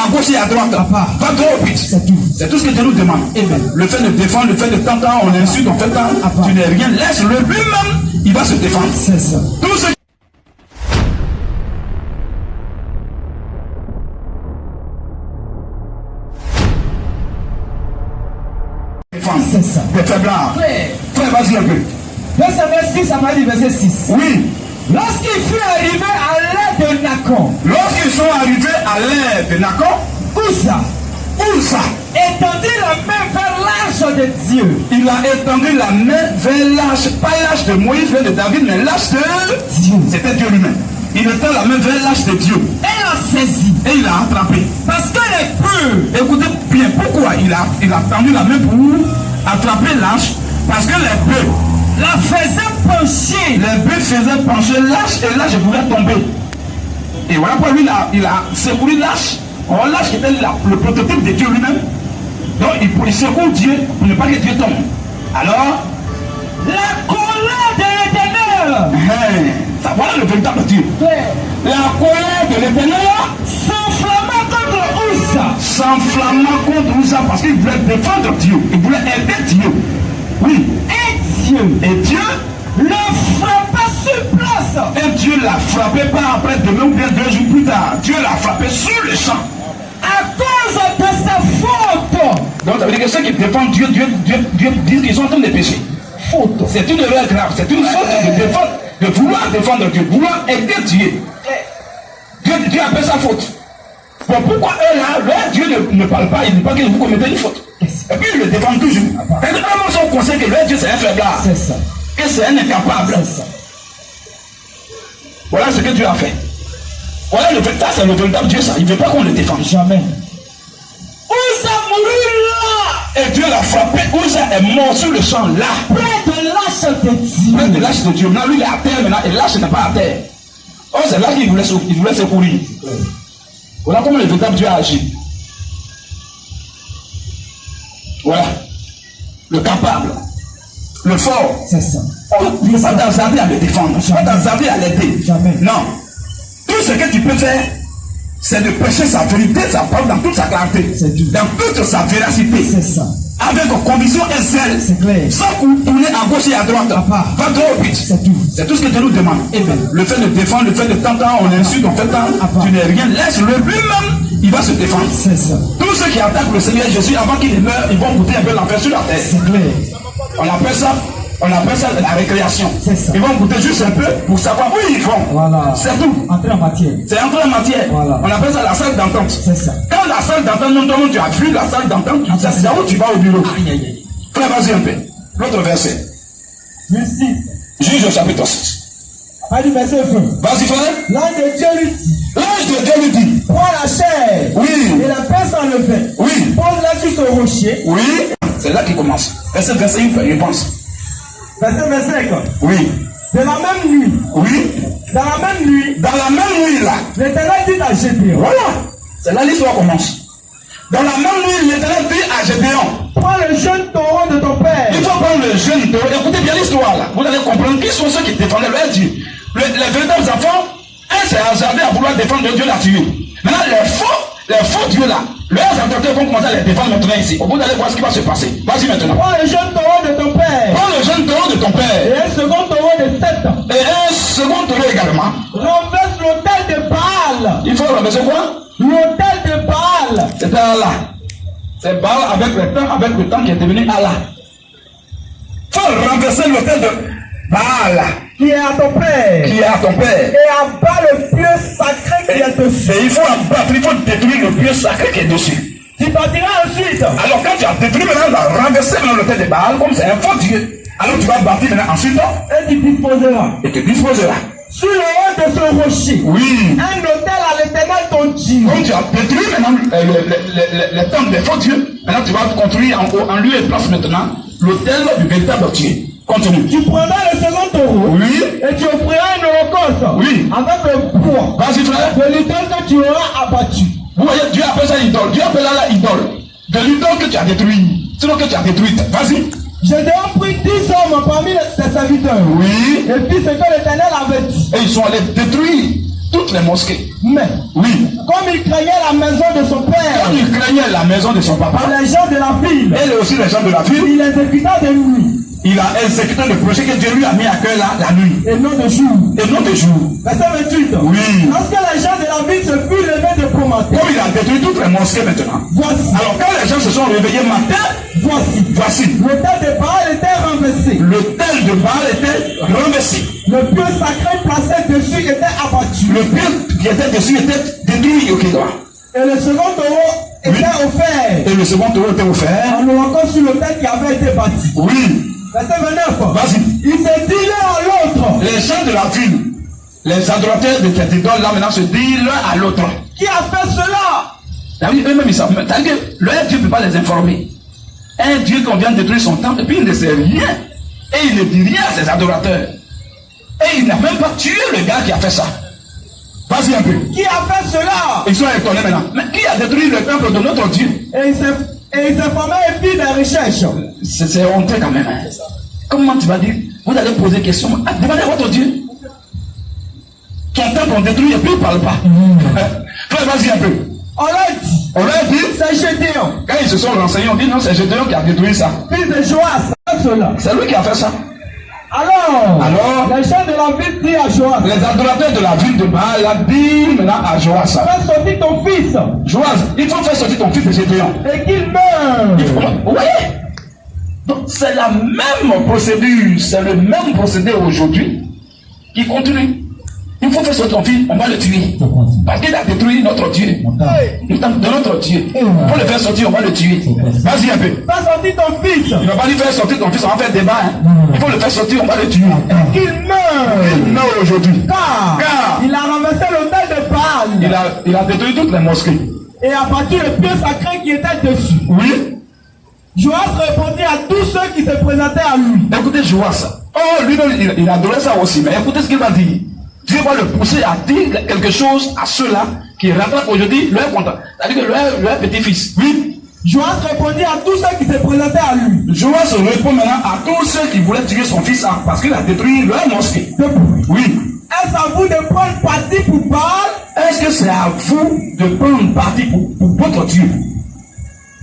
à gauche et à droite. Papa. Va droit au but. C'est tout. C'est tout ce que Dieu nous demande. Amen. Le fait de défendre, le fait de t'entendre, on insulte, on fait tant. Tu n'es rien. Laisse-le lui-même, il va se défendre. C'est ça. Tout ce C'est ça. des faiblards. Frère, vas-y un peu. 2 Samuel 6, à partir du verset 6. Oui. Lorsqu'il fut arrivé à l'ère de Nacon, Lorsqu'ils sont arrivés à l'ère de Nacon, Uza Uza, étendit la main vers l'arche de Dieu. il a étendu la main vers l'arche, pas l'arche de Moïse, vers de David, mais l'arche de Dieu. C'était Dieu lui-même. Il étend la main vers l'arche de Dieu. Elle a saisi. Et il a attrapé. Parce que les peu, Écoutez bien, pourquoi il a tendu la main pour attraper l'arche? Parce que les bœufs, la faisaient pencher. les bœufs faisaient pencher l'arche et l'arche pouvait tomber. Et voilà pourquoi lui, il a secouru l'arche. Or, l'arche était le prototype de Dieu lui-même. Donc il secoue Dieu pour ne pas que Dieu tombe. Alors, La colère de l'Éternel ça, voilà le véritable Dieu. La colère de l'Éternel s'enflamma contre Uza. s'enflamma contre Uza parce qu'il voulait défendre Dieu. Il voulait aider Dieu. Oui. Et Dieu Et Dieu, le frappa sur place. et Dieu l'a frappé pas après demain ou bien 2 jours plus tard. Dieu l'a frappé sur le champ. À cause de sa faute. Donc ça veut dire que ceux qui défendent Dieu disent qu'ils sont en train de pécher. Faute. C'est une erreur grave. C'est une faute de défendre, de vouloir défendre Dieu, vouloir aider Dieu. Dieu appelle ça faute. Bon, pourquoi eux là, leur Dieu ne parle pas, il ne dit pas que vous commettez une faute. Et puis ils le défendent toujours. Et vraiment son conseil que leur Dieu c'est un faiblard. C'est ça. Et c'est un incapable. C'est ça. Voilà ce que Dieu a fait. Voilà le véritable, c'est le véritable Dieu ça. Il ne veut pas qu'on le défende. Jamais. Uza mourut là. Et Dieu l'a frappé. Uza est mort sur le champ là. Près de l'arche de Dieu. Près de l'arche de Dieu. Maintenant lui il est à terre maintenant et l'arche n'est pas à terre. Oh, c'est là qu'il voulait secourir. Voilà comment le véritable Dieu a agi. Voilà. Le capable. Le fort. C'est ça. On ne peut pas t'enzaver à le défendre. On ne peut pas t'enzaver à l'aider. Jamais. Non. Tout ce que tu peux faire, c'est de prêcher sa vérité, sa parole dans toute sa clarté. C'est tout. Dans toute sa véracité. C'est ça. Avec conviction et zèle. C'est clair. Sans tourner à gauche et à droite. Papa. Va droit au but. C'est tout. C'est tout ce que Dieu nous demande. Amen. Le fait de défendre, le fait de t'entendre, on insulte, on fait tant. Papa. Tu n'es rien. Laisse-le lui-même, il va se défendre. C'est ça. Tous ceux qui attaquent le Seigneur Jésus avant qu'il ne meure, ils vont goûter un peu l'enfer sur la terre. C'est clair. On appelle ça la récréation. C'est ça. Ils vont goûter juste un peu pour savoir où ils vont. Voilà. C'est tout. Entrer en matière. C'est entre la matière. Voilà. On appelle ça la salle d'entente. C'est ça. Quand la salle d'entente, non, tu as fui la salle d'entente, tu sais là où tu vas au bureau. Aïe, aïe, aïe. Frère, vas-y un peu. L'autre verset. Justice. Juge au chapitre 6. Pas du verset 20. Vas-y, frère. L'ange de Dieu lui dit. L'ange de Dieu lui dit. Prends la chair. Oui. Et la paix sans le pain. Oui. Pose-la sur ce rocher. Oui. C'est là qu'il commence. Verset 1, il pense. Verset 25. Oui. De la même nuit. Oui. Dans la même nuit. Dans la même nuit là. L'Éternel dit à Gédéon. Voilà. C'est là l'histoire commence. Dans la même nuit, l'Éternel dit à Gédéon. Prends le jeune taureau de ton père. Il faut prendre le jeune taureau. Écoutez bien l'histoire là. Vous allez comprendre qui sont ceux qui défendaient leur Dieu. Les véritables enfants, un s'est hasardé à vouloir défendre Dieu, l'a tué. Maintenant, les faux dieux là, leurs adopteurs vont commencer à les défendre maintenant ici. Au bout d'aller voir ce qui va se passer. Vas-y maintenant. Prends le jeune taureau de ton père. Prends le jeune taureau de ton Et père. un second taureau de 7 ans. Et un second taureau également. Renverse l'autel de Baal. Il faut renverser quoi? L'autel de Baal. C'est Allah. C'est Baal avec le temps qui est devenu Allah. Il faut renverser l'autel de Baal. Qui est à ton père. Qui est à ton père. Et abat le pieu sacré qui est dessus. Et il faut abattre, il faut détruire le pieu sacré qui est dessus. Tu partiras ensuite. Alors quand tu as détruit maintenant, tu as renversé maintenant l'autel de Baal, comme c'est un faux Dieu. Alors tu vas bâtir maintenant ensuite. Et tu disposeras. Et tu disposeras. Sur le haut de ce rocher. Oui. Un autel à l'Éternel ton Dieu. Comme tu as détruit maintenant le temple des faux dieux, maintenant tu vas construire en lieu et place maintenant l'autel du véritable Dieu. Continue. Tu prendras le second taureau. Oui. Et tu offriras un holocauste. Oui. Avec le poids. Vas-y frère. De l'idole que tu auras abattu. Vous voyez, Dieu appelle ça idole. Dieu appelle là idole. De l'idole que tu as détruit. Sinon que tu as détruite. Vas-y. Gédéon prit 10 hommes parmi ses serviteurs. Oui. Et fit ce que l'Éternel avait dit. Et ils sont allés détruire toutes les mosquées. Mais, Oui. comme il craignait la maison de son père, Quand il craignait la maison de son papa, et les gens de la ville, et aussi les gens de la ville, il exécuta de nuit, il a exécuté le projet que Dieu lui a mis à cœur la nuit. et non de jour. Et non de jour. Verset 28. Oui. Lorsque les gens de la ville se furent levés de bon matin, Comme il a détruit toutes les mosquées maintenant. voici, Alors quand les gens se sont réveillés matin, voici, l'autel de Baal était renversé. l'autel de Baal était renversé. Le pieu sacré placé dessus était abattu. Le pied qui était dessus était détruit au Kédois. Et le second taureau était offert Et le second taureau était offert. en holocauste sur l'autel qui avait été bâti. Oui. Verset 29. Vas-y. Il se dit l'un à l'autre. Les gens de la ville, les adorateurs de cette idole là maintenant se disent l'un à l'autre. Qui a fait cela? Eux-mêmes ils savent. C'est-à-dire que leur Dieu ne peut pas les informer. Un Dieu qu'on vient de détruire son temple et puis il ne sait rien. Et il ne dit rien à ses adorateurs. Et il n'a même pas tué le gars qui a fait ça. Vas-y un peu. Qui a fait cela? Ils sont étonnés maintenant. Mais qui a détruit le temple de notre Dieu? Et il s'est formé et fit des recherches. C'est honteux quand même. Hein. Comment tu vas dire? Vous allez poser question. Demandez à votre Dieu. Ton temple on détruit et puis il ne parle pas. Frère, vas-y un peu. On l'a dit. On leur dit, C'est Gédéon, quand ils se sont renseignés, on dit non, c'est Gédéon qui a détruit ça. fils de Joas. Cela. C'est lui qui a fait ça. Alors, les gens de la ville disent à Joas, Les adorateurs de la ville de Baal a dit maintenant à Joas. fais sortir ton fils Joas, il faut faire sortir ton fils de Gédéon. et qu'il meure. Vous voyez? Donc c'est la même procédure, c'est le même procédé aujourd'hui qui continue. Il faut faire sortir ton fils, on va le tuer. Parce qu'il a détruit notre Dieu. De notre Dieu. Pour le faire sortir, on va le tuer. Vas-y un peu. Fais sortir ton fils Il ne va pas lui faire sortir ton fils, on va faire débat. Hein. Il faut le faire sortir, on va le tuer. et qu'il meure. Il meurt aujourd'hui. Car il a renversé l'autel de Baal Il a détruit toutes les mosquées. et a battu le pieu sacré qui était dessus. Oui. Joas répondit à tous ceux qui se présentaient à lui. Écoutez Joas. Oh, lui-même, il adorait ça aussi. Mais écoutez ce qu'il va dire. Dieu va le pousser à dire quelque chose à ceux-là qui rattrapent aujourd'hui leur content. C'est-à-dire que leur petit-fils. Oui. Joas répondit à tous ceux qui se présentaient à lui. Joas répond maintenant à tous ceux qui voulaient tuer son fils parce qu'il a détruit leur mosquée. Oui. Est-ce à vous de prendre parti pour Baal? Est-ce que c'est à vous de prendre parti pour votre Dieu?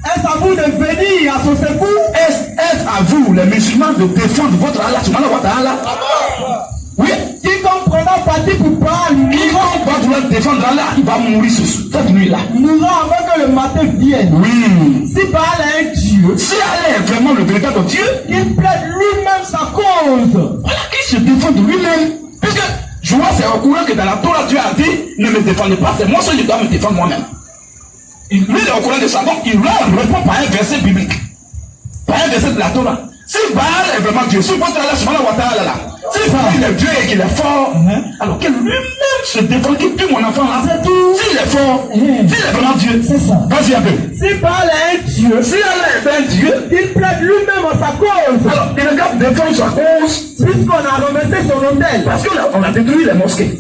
Est-ce à vous de venir à son secours? Est-ce à vous, les musulmans, de défendre votre Allah? Votre Allah? Oui. Quiconque prendra parti pour Baal Quiconque va vouloir défendre Allah, il va mourir cette nuit-là. mourra avant que le matin vienne. Oui. Si Baal est un Dieu, Si Allah est vraiment le véritable Dieu, qu'il plaide lui-même sa cause. voilà qu'il se défend de lui-même. Puisque je vois, c'est au courant que dans la Torah, Dieu a dit, ne me défendez pas, c'est moi seul qui dois me défendre moi-même. Lui, il est au courant de ça, donc il répond par un verset biblique. Par un verset de la Torah. Si Baal est vraiment Dieu, si votre Allah subhanahu wa ta'ala là, si il est Dieu et qu'il est fort, alors que lui-même se défend, qu'il tue mon enfant là, c'est tout. S'il est fort, s'il est vraiment Dieu, C'est ça. vas-y un peu. Si Baal est un Dieu, Si Allah est un Dieu, qu'il plaide lui-même en sa cause. alors il regarde défendre sa cause, Puisqu'on a renversé son autel. parce qu'on a détruit les mosquées.